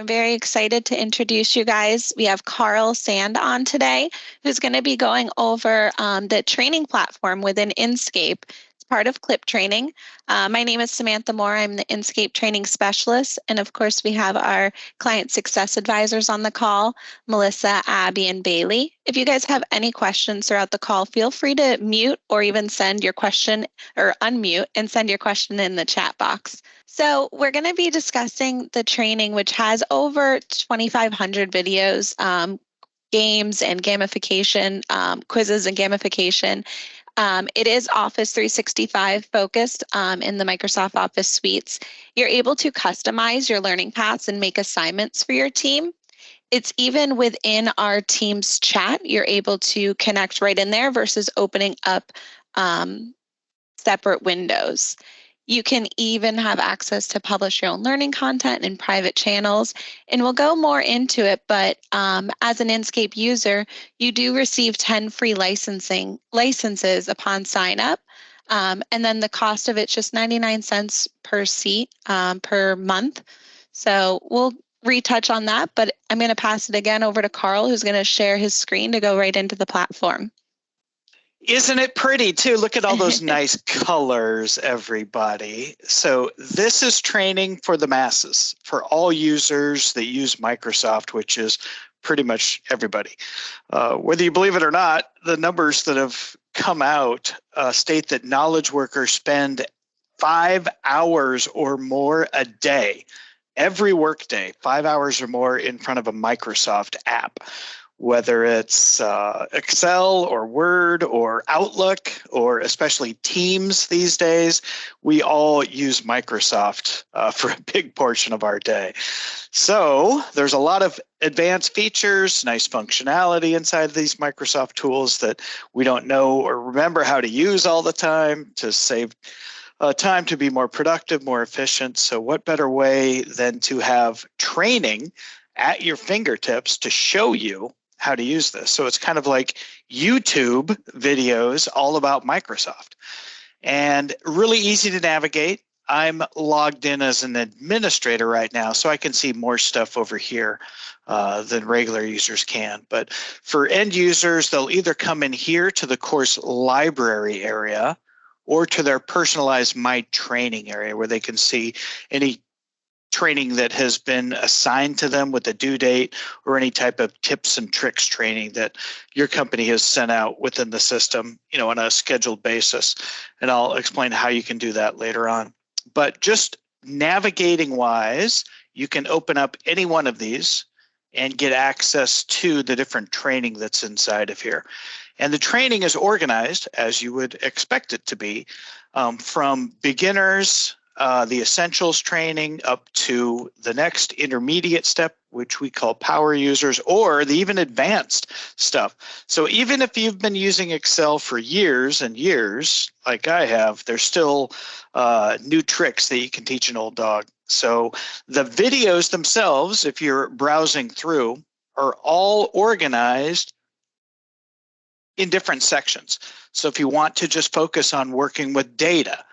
I'm very excited to introduce you guys. We have Carl Sand on today, who's going to be going over the training platform within Inscape. It's part of Clip Training. My name is Samantha Moore. I'm the Inscape Training Specialist. And of course, we have our client success advisors on the call, Melissa, Abby, and Bailey. If you guys have any questions throughout the call, feel free to mute or even send your question or unmute and send your question in the chat box. So we're going to be discussing the training, which has over 2,500 videos, games and gamification, quizzes and gamification. It is Office 365 focused in the Microsoft Office suites. You're able to customize your learning paths and make assignments for your team. It's even within our team's chat. You're able to connect right in there versus opening up separate windows. You can even have access to publish your own learning content in private channels, and we'll go more into it, but as an Inscape user, you do receive 10 free licenses upon sign up, and then the cost of it's just 99 cents per seat per month. So we'll retouch on that, but I'm going to pass it again over to Carl, who's going to share his screen to go right into the platform. Isn't it pretty too? Look at all those nice colors, everybody. So this is training for the masses, for all users that use Microsoft, which is pretty much everybody. Whether you believe it or not, the numbers that have come out state that knowledge workers spend 5 hours or more a day, every workday, 5 hours or more in front of a Microsoft app. Whether it's Excel or Word or Outlook or especially Teams these days, we all use Microsoft for a big portion of our day. So there's a lot of advanced features, nice functionality inside of these Microsoft tools that we don't know or remember how to use all the time to save time to be more productive, more efficient. So what better way than to have training at your fingertips to show you how to use this. So it's kind of like YouTube videos all about Microsoft and really easy to navigate. I'm logged in as an administrator right now, so I can see more stuff over here than regular users can. But for end users, they'll either come in here to the course library area or to their personalized My Training area where they can see any training that has been assigned to them with a due date or any type of tips and tricks training that your company has sent out within the system, on a scheduled basis. And I'll explain how you can do that later on. But just navigating wise, you can open up any one of these and get access to the different training that's inside of here. And the training is organized as you would expect it to be, from beginners, the essentials training up to the next intermediate step, which we call power users, or the even advanced stuff. So even if you've been using Excel for years and years, like I have, there's still new tricks that you can teach an old dog. So the videos themselves, if you're browsing through, are all organized in different sections. So if you want to just focus on working with data,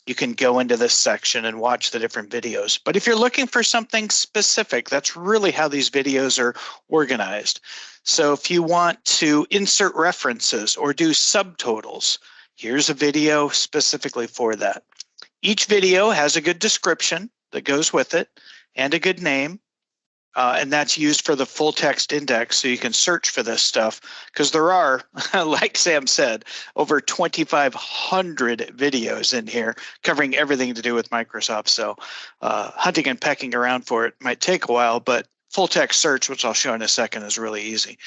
you can go into this section and watch the different videos. But if you're looking for something specific, that's really how these videos are organized. So if you want to insert references or do subtotals, here's a video specifically for that. Each video has a good description that goes with it and a good name. And that's used for the full text index, so you can search for this stuff because there are, like Sam said, over 2,500 videos in here covering everything to do with Microsoft. So hunting and pecking around for it might take a while, but full text search, which I'll show in a second, is really easy.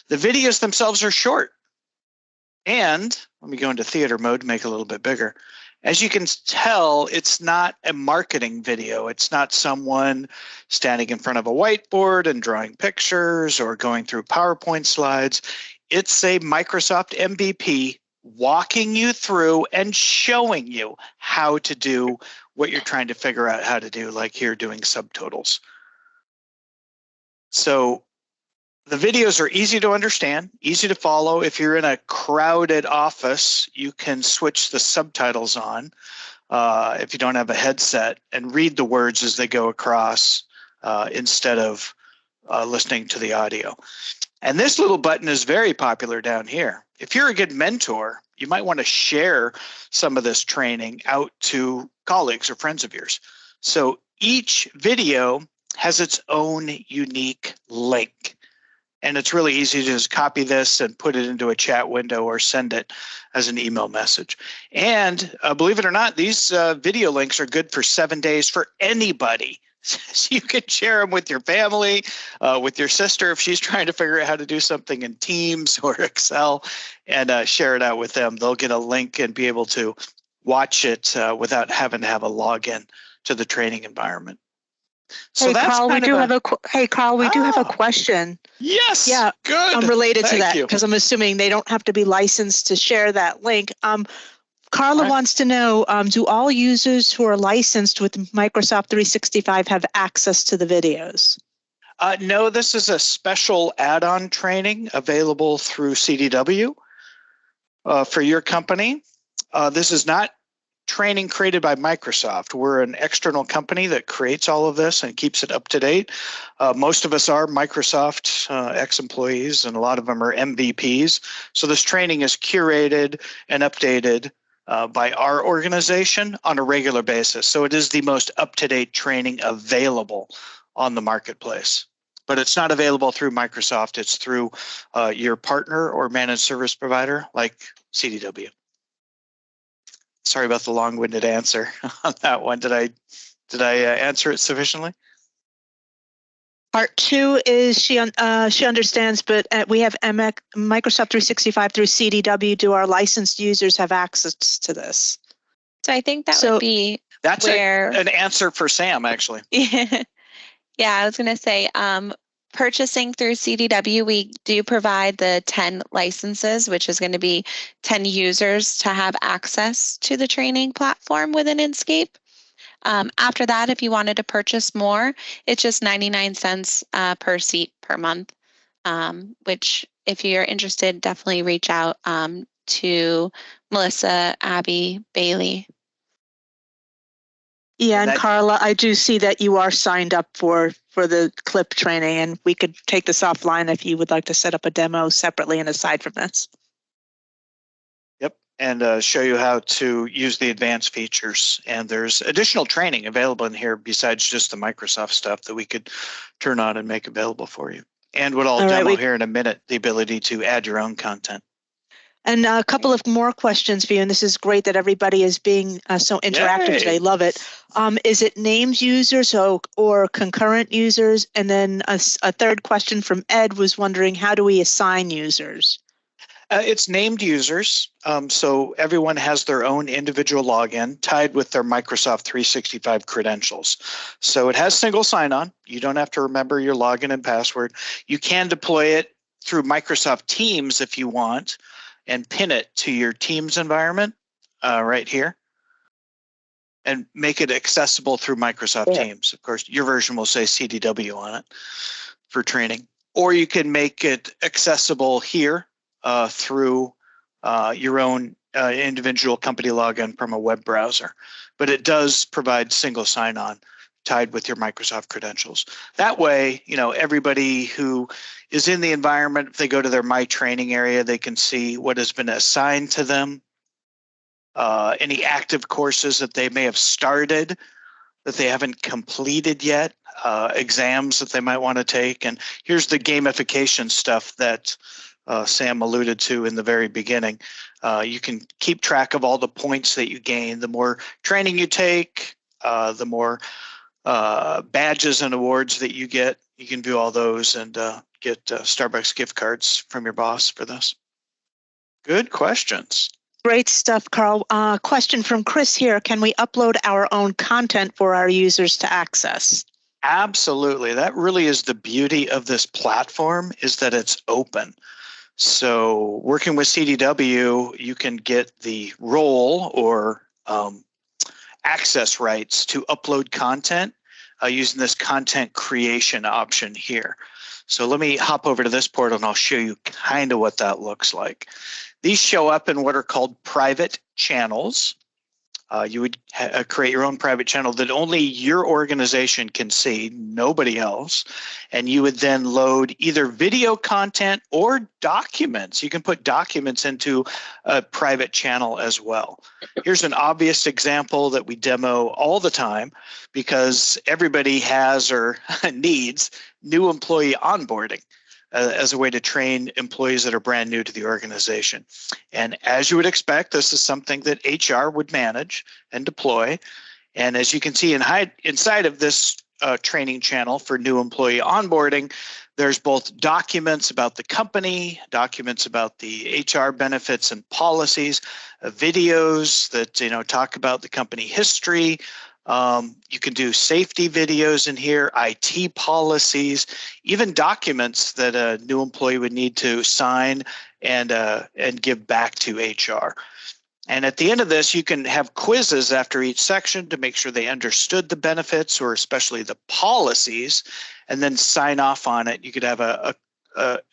The videos themselves are short. And let me go into theater mode to make it a little bit bigger. As you can tell, it's not a marketing video. It's not someone standing in front of a whiteboard and drawing pictures or going through PowerPoint slides. It's a Microsoft MVP walking you through and showing you how to do what you're trying to figure out how to do, like here doing subtotals. So the videos are easy to understand, easy to follow. If you're in a crowded office, you can switch the subtitles on if you don't have a headset and read the words as they go across. instead of listening to the audio. And this little button is very popular down here. If you're a good mentor, you might want to share some of this training out to colleagues or friends of yours. So each video has its own unique link. And it's really easy to just copy this and put it into a chat window or send it as an email message. And believe it or not, these video links are good for 7 days for anybody. So you can share them with your family, with your sister if she's trying to figure out how to do something in Teams or Excel, and share it out with them. They'll get a link and be able to watch it without having to have a login to the training environment. So hey, Carl, we do have a question. Yes. Yeah. Good. I'm related to that you. because I'm assuming they don't have to be licensed to share that link. Carla wants to know, do all users who are licensed with Microsoft 365 have access to the videos? No, this is a special add-on training available through CDW for your company. This is not training created by Microsoft. We're an external company that creates all of this and keeps it up to date. Most of us are Microsoft ex-employees, and a lot of them are MVPs. So this training is curated and updated by our organization on a regular basis. So it is the most up-to-date training available on the marketplace. But it's not available through Microsoft. It's through your partner or managed service provider like CDW. Sorry about the long-winded answer on that one. Did I answer it sufficiently? Part two is she understands, but we have Microsoft 365 through CDW. Do our licensed users have access to this? So I think that would be that's where an answer for Sam, actually. Yeah, I was going to say, purchasing through CDW, we do provide the 10 licenses, which is going to be 10 users to have access to the training platform within Inscape. After that, if you wanted to purchase more, it's just 99 cents per seat per month, which if you're interested, definitely reach out to Melissa, Abby, Bailey. Yeah, and Carla, I do see that you are signed up for the CLIP training, and we could take this offline if you would like to set up a demo separately and aside from this. Yep, and show you how to use the advanced features. And there's additional training available in here besides just the Microsoft stuff that we could turn on and make available for you. And what I'll demo here in a minute, the ability to add your own content. And a couple of more questions for you, and this is great that everybody is being so interactive today. Love it. Is it named users or concurrent users? And then a third question from Ed was wondering, how do we assign users? It's named users, so everyone has their own individual login tied with their Microsoft 365 credentials. So it has single sign-on. You don't have to remember your login and password. You can deploy it through Microsoft Teams if you want, and pin it to your Teams environment right here and make it accessible through Microsoft Teams. Of course, your version will say CDW on it for training. Or you can make it accessible here through your own individual company login from a web browser. But it does provide single sign-on tied with your Microsoft credentials. That way, everybody who is in the environment, if they go to their My Training area, they can see what has been assigned to them, any active courses that they may have started that they haven't completed yet, exams that they might want to take. And here's the gamification stuff that Sam alluded to in the very beginning. You can keep track of all the points that you gain. The more training you take, the more badges and awards that you get. You can view all those and get Starbucks gift cards from your boss for this. Good questions. Great stuff, Carl. Question from Chris here. Can we upload our own content for our users to access? Absolutely. That really is the beauty of this platform, is that it's open. So working with CDW, you can get the role or access rights to upload content using this content creation option here. So let me hop over to this portal and I'll show you kind of what that looks like. These show up in what are called private channels. You would create your own private channel that only your organization can see, nobody else. And you would then load either video content or documents. You can put documents into a private channel as well. Here's an obvious example that we demo all the time because everybody has or needs new employee onboarding as a way to train employees that are brand new to the organization. And as you would expect, this is something that HR would manage and deploy. And as you can see inside of this training channel for new employee onboarding, there's both documents about the company, documents about the HR benefits and policies, videos that talk about the company history. You can do safety videos in here, IT policies, even documents that a new employee would need to sign and give back to HR. And at the end of this, you can have quizzes after each section to make sure they understood the benefits or especially the policies, and then sign off on it. You could have a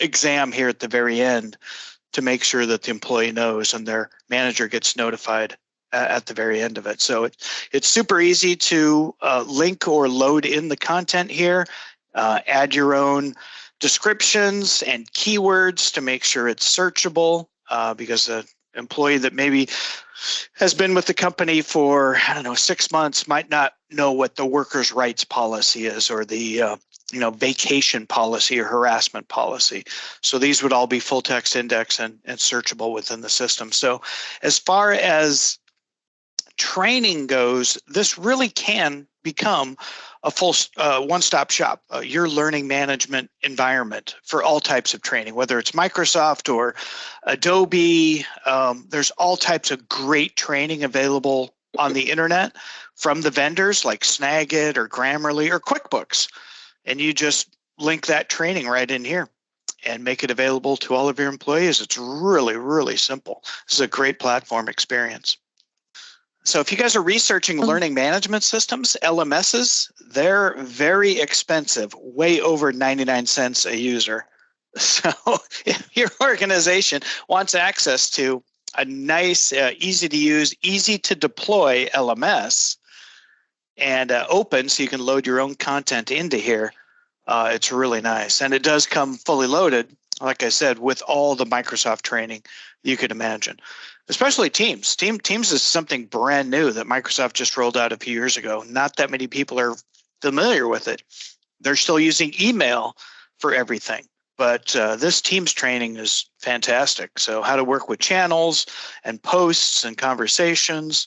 exam here at the very end to make sure that the employee knows and their manager gets notified at the very end of it. So it's super easy to link or load in the content here, add your own descriptions and keywords to make sure it's searchable because an employee that maybe has been with the company for, 6 months might not know what the workers' rights policy is or the vacation policy or harassment policy. So these would all be full text index and searchable within the system. So as far as training goes, this really can become a full one-stop shop, your learning management environment for all types of training, whether it's Microsoft or Adobe. There's all types of great training available on the internet from the vendors like Snagit or Grammarly or QuickBooks. And you just link that training right in here and make it available to all of your employees. It's really, really simple. This is a great platform experience. So if you guys are researching learning management systems, LMSs, they're very expensive, way over 99 cents a user. So if your organization wants access to a nice, easy to use, easy to deploy LMS and open so you can load your own content into here, it's really nice. And it does come fully loaded, like I said, with all the Microsoft training you could imagine. Especially Teams. Teams is something brand new that Microsoft just rolled out a few years ago. Not that many people are familiar with it. They're still using email for everything. But this Teams training is fantastic. So how to work with channels and posts and conversations,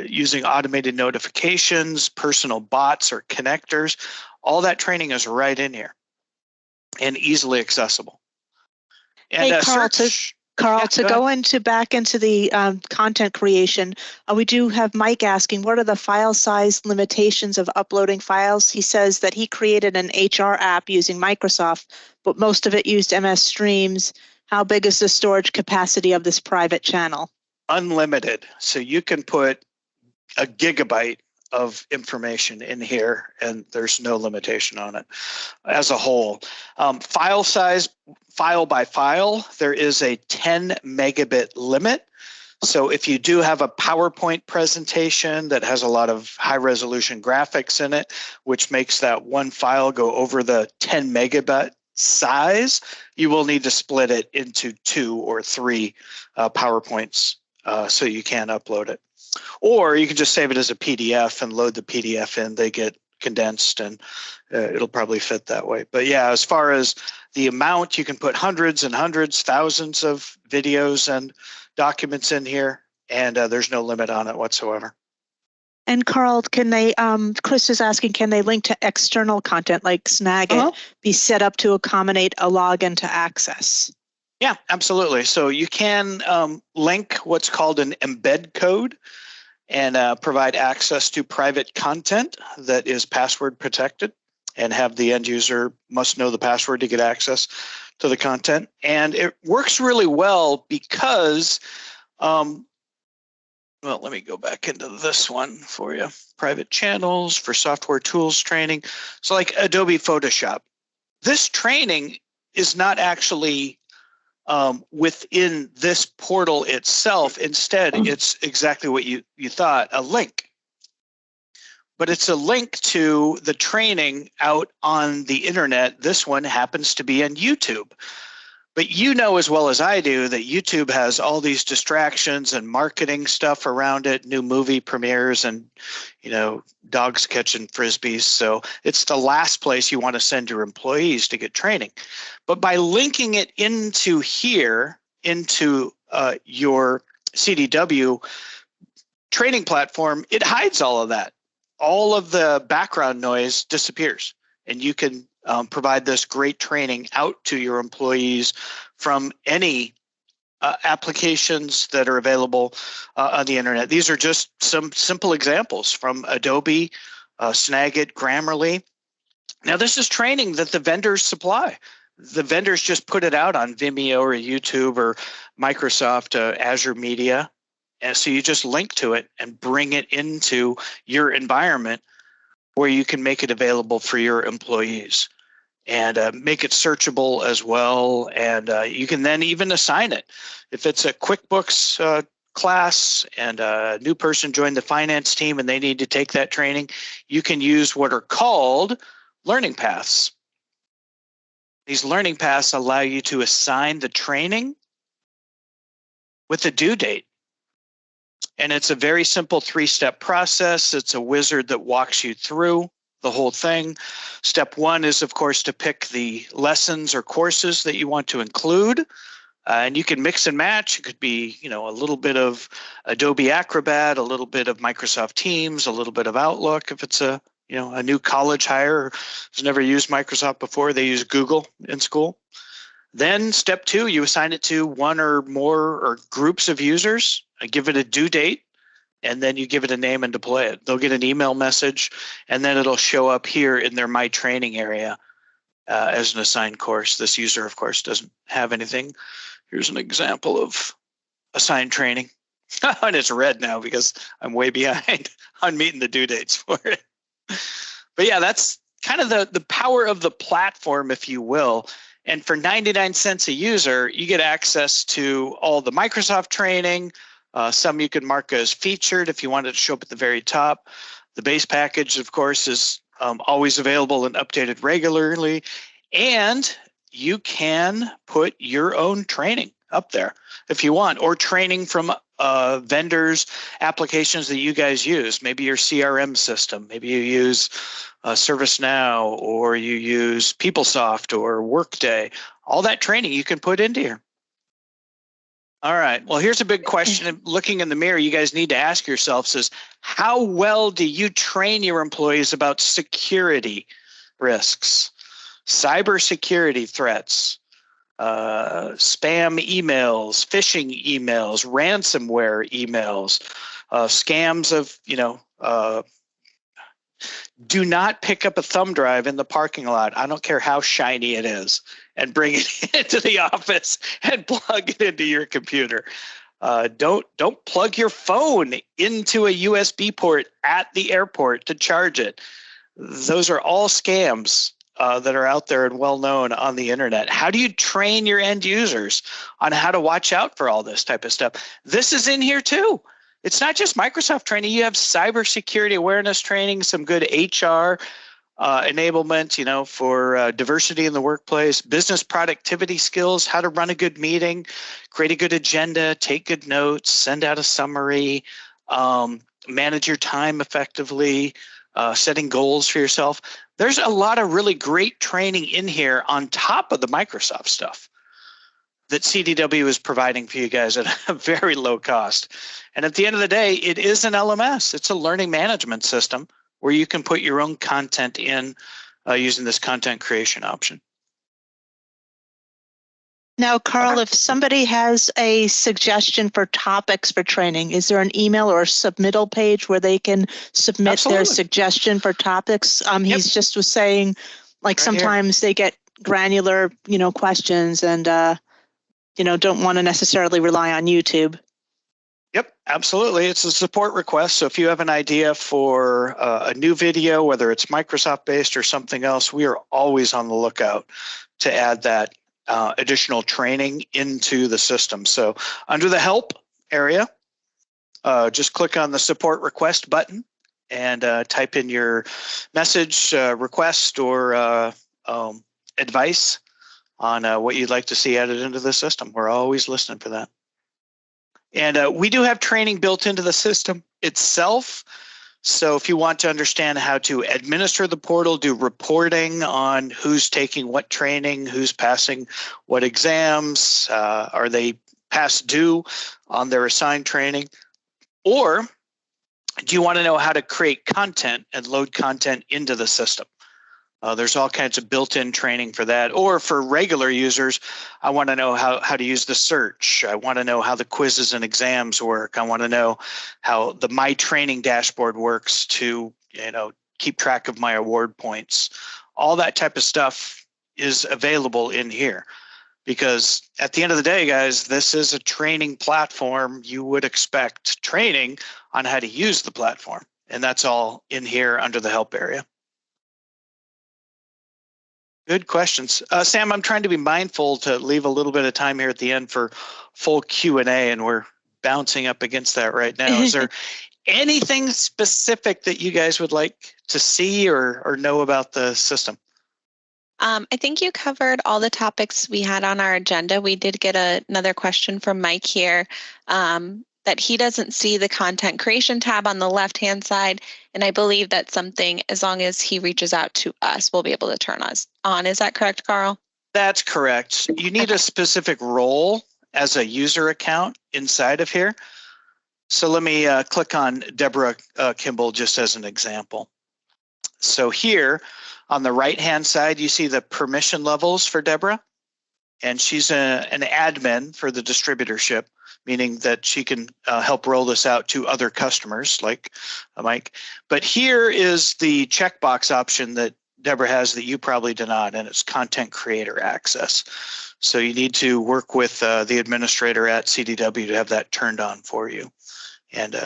using automated notifications, personal bots or connectors. All that training is right in here and easily accessible. And hey, Carl, to go back into the content creation, we do have Mike asking, what are the file size limitations of uploading files? He says that he created an HR app using Microsoft, but most of it used MS Streams. How big is the storage capacity of this private channel? Unlimited. So you can put a gigabyte of information in here, and there's no limitation on it as a whole. File size, file by file, there is a 10 megabit limit. So if you do have a PowerPoint presentation that has a lot of high resolution graphics in it, which makes that one file go over the 10 megabyte size, you will need to split it into 2 or 3 PowerPoints so you can upload it. Or you can just save it as a PDF and load the PDF in. They get condensed and it'll probably fit that way. But yeah, as far as the amount, you can put hundreds and hundreds, thousands of videos and documents in here, and there's no limit on it whatsoever. And Carl, can they, Chris is asking, can they link to external content like Snagit be set up to accommodate a login to access? Yeah, absolutely. So you can link what's called an embed code and provide access to private content that is password protected and have the end user must know the password to get access to the content. And it works really well because, well, let me go back into this one for you. Private channels for software tools training. So like Adobe Photoshop. This training is not actually within this portal itself. Instead, it's exactly what you thought, a link. But it's a link to the training out on the internet. This one happens to be on YouTube. But you know as well as I do that YouTube has all these distractions and marketing stuff around it, new movie premieres and, dogs catching frisbees. So it's the last place you want to send your employees to get training. But by linking it into here, into your CDW training platform, it hides all of that. All of the background noise disappears, and you can provide this great training out to your employees from any applications that are available on the internet. These are just some simple examples from Adobe, Snagit, Grammarly. Now, this is training that the vendors supply. The vendors just put it out on Vimeo or YouTube or Microsoft Azure Media. And so you just link to it and bring it into your environment where you can make it available for your employees and make it searchable as well. And you can then even assign it. If it's a QuickBooks class and a new person joined the finance team and they need to take that training, you can use what are called learning paths. These learning paths allow you to assign the training with a due date. And it's a very simple 3-step process. It's a wizard that walks you through the whole thing. Step 1 is, of course, to pick the lessons or courses that you want to include. And you can mix and match. It could be, a little bit of Adobe Acrobat, a little bit of Microsoft Teams, a little bit of Outlook. If it's a new college hire who's never used Microsoft before, they use Google in school. Then step 2, you assign it to one or more or groups of users. Give it a due date, and then you give it a name and deploy it. They'll get an email message, and then it'll show up here in their My Training area as an assigned course. This user, of course, doesn't have anything. Here's an example of assigned training. And it's red now because I'm way behind on meeting the due dates for it. But yeah, that's kind of the power of the platform, if you will. And for 99 cents a user, you get access to all the Microsoft training. Some you can mark as featured if you want it to show up at the very top. The base package, of course, is always available and updated regularly. And you can put your own training up there if you want, or training from vendors, applications that you guys use. Maybe your CRM system. Maybe you use ServiceNow, or you use PeopleSoft or Workday. All that training you can put into here. All right. Well, here's a big question. Looking in the mirror, you guys need to ask yourselves is, how well do you train your employees about security risks, cybersecurity threats, spam emails, phishing emails, ransomware emails, scams of, do not pick up a thumb drive in the parking lot. I don't care how shiny it is, and bring it into the office and plug it into your computer. Don't plug your phone into a USB port at the airport to charge it. Those are all scams that are out there and well known on the internet. How do you train your end users on how to watch out for all this type of stuff? This is in here too. It's not just Microsoft training. You have cybersecurity awareness training, some good HR enablement, for diversity in the workplace, business productivity skills, how to run a good meeting, create a good agenda, take good notes, send out a summary, manage your time effectively, setting goals for yourself. There's a lot of really great training in here on top of the Microsoft stuff that CDW is providing for you guys at a very low cost. And at the end of the day, it is an LMS. It's a learning management system where you can put your own content in using this content creation option. Now, Carl, if somebody has a suggestion for topics for training, is there an email or a submittal page where they can submit their suggestion for topics? He's just was saying, like, right sometimes here they get granular, questions and, don't want to necessarily rely on YouTube. Yep, absolutely. It's a support request. So if you have an idea for a new video, whether it's Microsoft based or something else, we are always on the lookout to add that additional training into the system. So under the help area, just click on the support request button and type in your message, request, or advice on what you'd like to see added into the system. We're always listening for that. And we do have training built into the system itself. So if you want to understand how to administer the portal, do reporting on who's taking what training, who's passing what exams, are they past due on their assigned training, or do you want to know how to create content and load content into the system? There's all kinds of built-in training for that. Or for regular users, I want to know how to use the search. I want to know how the quizzes and exams work. I want to know how the My Training dashboard works to, keep track of my award points. All that type of stuff is available in here. Because at the end of the day, guys, this is a training platform. You would expect training on how to use the platform. And that's all in here under the help area. Good questions. Sam, I'm trying to be mindful to leave a little bit of time here at the end for full Q&A, and we're bouncing up against that right now. Is there anything specific that you guys would like to see or know about the system? I think you covered all the topics we had on our agenda. We did get another question from Mike here that he doesn't see the content creation tab on the left-hand side. And I believe that's something, as long as he reaches out to us, we'll be able to turn us on. Is that correct, Carl? That's correct. You need a specific role as a user account inside of here. So let me click on Deborah Kimball just as an example. So here on the right-hand side, you see the permission levels for Deborah. And she's an admin for the distributorship, meaning that she can help roll this out to other customers like Mike. But here is the checkbox option that Deborah has that you probably do not, and it's content creator access. So you need to work with the administrator at CDW to have that turned on for you. And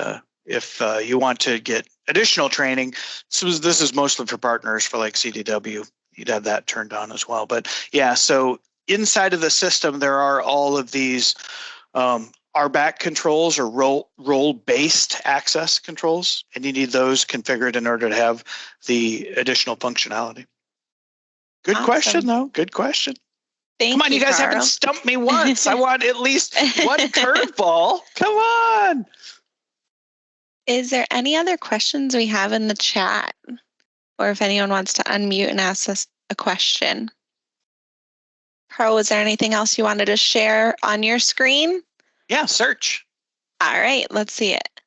if you want to get additional training, so this is mostly for partners for like CDW, you'd have that turned on as well. But yeah, so inside of the system, there are all of these RBAC controls or role-based access controls, and you need those configured in order to have the additional functionality. Good question, though. Good question. Come on, you guys Carl. haven't stumped me once. I want at least one curveball. Come on. Is there any other questions we have in the chat? Or if anyone wants to unmute and ask us a question? Carl, was there anything else you wanted to share on your screen? Yeah, search. All right, let's see it.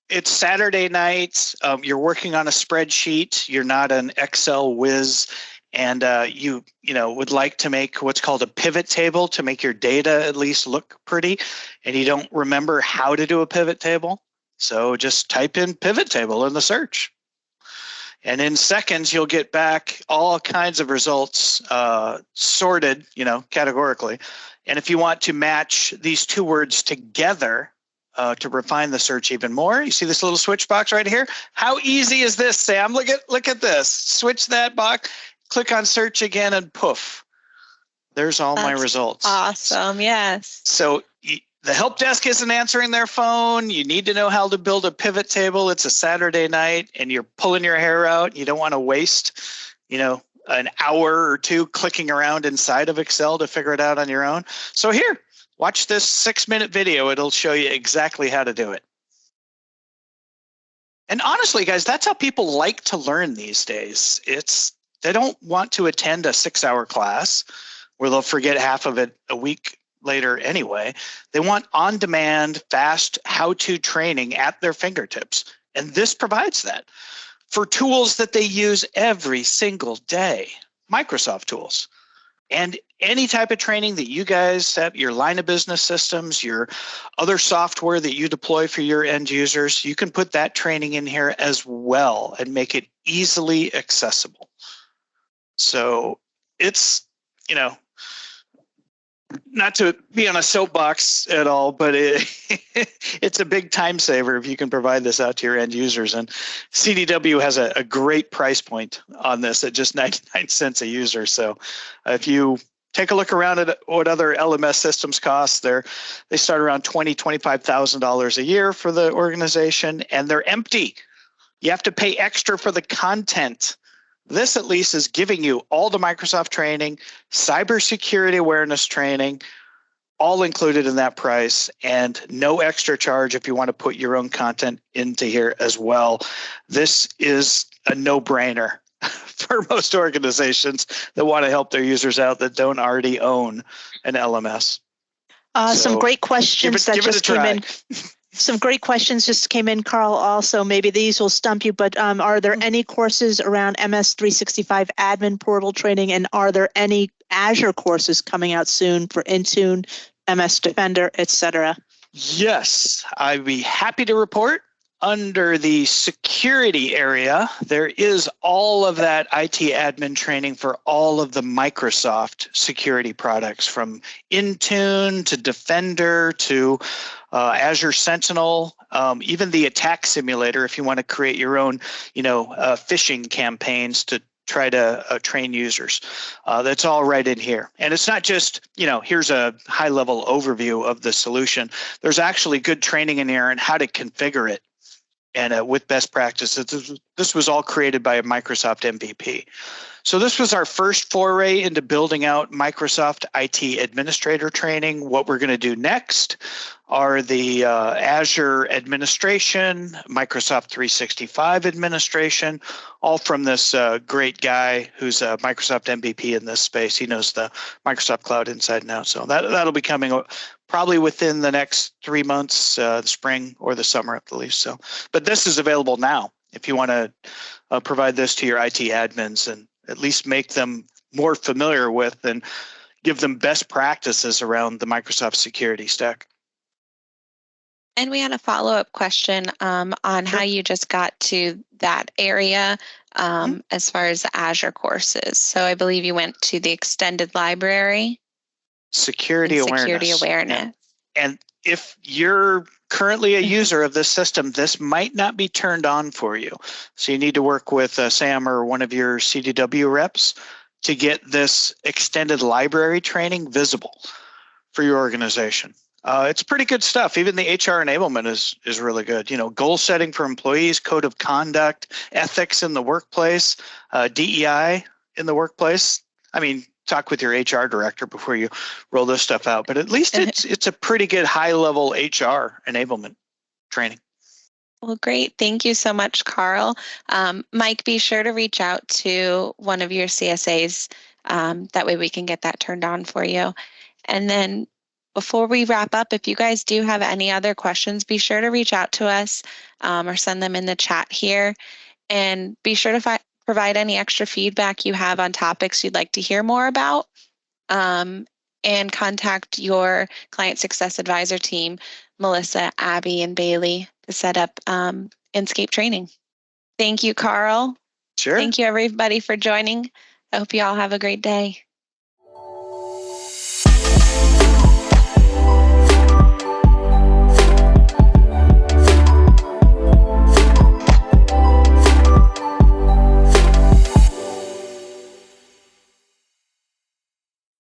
It's Saturday night. You're working on a spreadsheet. You're not an Excel whiz, and you would like to make what's called a pivot table to make your data at least look pretty, and you don't remember how to do a pivot table. So just type in pivot table in the search. And in seconds, you'll get back all kinds of results sorted, categorically. And if you want to match these two words together to refine the search even more, you see this little switch box right here? How easy is this, Sam? Look at this. Switch that box, click on search again, and poof. There's all my results. Awesome, yes. So the help desk isn't answering their phone. You need to know how to build a pivot table. It's a Saturday night and you're pulling your hair out. You don't want to waste, an hour or two clicking around inside of Excel to figure it out on your own. So here, watch this 6-minute video. It'll show you exactly how to do it. And honestly, guys, that's how people like to learn these days. They don't want to attend a 6-hour class where they'll forget half of it a week later anyway. They want on-demand, fast how-to training at their fingertips. And this provides that for tools that they use every single day, Microsoft tools. And any type of training that you guys have, your line of business systems, your other software that you deploy for your end users, you can put that training in here as well and make it easily accessible. So it's, not to be on a soapbox at all, but it's a big time saver if you can provide this out to your end users. And CDW has a great price point on this at just 99 cents a user. So if you take a look around at what other LMS systems cost. They start around $25,000 a year for the organization, and they're empty. You have to pay extra for the content. This at least is giving you all the Microsoft training, cybersecurity awareness training, all included in that price, and no extra charge if you want to put your own content into here as well. This is a no-brainer for most organizations that want to help their users out that don't already own an LMS. Some great questions that just came in. Some great questions just came in, Carl. Also, maybe these will stump you, but are there any courses around MS 365 admin portal training, and are there any Azure courses coming out soon for Intune, MS Defender, etc.? Yes, I'd be happy to report. Under the security area, there is all of that IT admin training for all of the Microsoft security products, from Intune to Defender to Azure Sentinel, even the attack simulator if you want to create your own, phishing campaigns to try to train users. That's all right in here. And it's not just, here's a high-level overview of the solution. There's actually good training in here on how to configure it. And with best practices, this was all created by a Microsoft MVP. So this was our first foray into building out Microsoft IT administrator training. What we're going to do next are the Azure administration, Microsoft 365 administration, all from this great guy who's a Microsoft MVP in this space. He knows the Microsoft Cloud inside and out. So that'll be coming probably within the next 3 months, the spring or the summer at the least. So, but this is available now if you want to provide this to your IT admins and at least make them more familiar with and give them best practices around the Microsoft security stack. And we had a follow-up question on how you just got to that area as far as the Azure courses. So I believe you went to the extended library. Security awareness. Yeah. And if you're currently a user of this system, this might not be turned on for you. So you need to work with Sam or one of your CDW reps to get this extended library training visible for your organization. It's pretty good stuff. Even the HR enablement is really good. Goal setting for employees, code of conduct, ethics in the workplace, DEI in the workplace. I mean, talk with your HR director before you roll this stuff out, but at least it's a pretty good high-level HR enablement training. Well, great. Thank you so much, Carl. Mike, be sure to reach out to one of your CSAs. That way we can get that turned on for you. And then before we wrap up, if you guys do have any other questions, be sure to reach out to us or send them in the chat here. And be sure to provide any extra feedback you have on topics you'd like to hear more about, and contact your client success advisor team, Melissa, Abby, and Bailey, to set up Inscape training. Thank you, Carl. Sure. Thank you, everybody, for joining. I hope you all have a great day.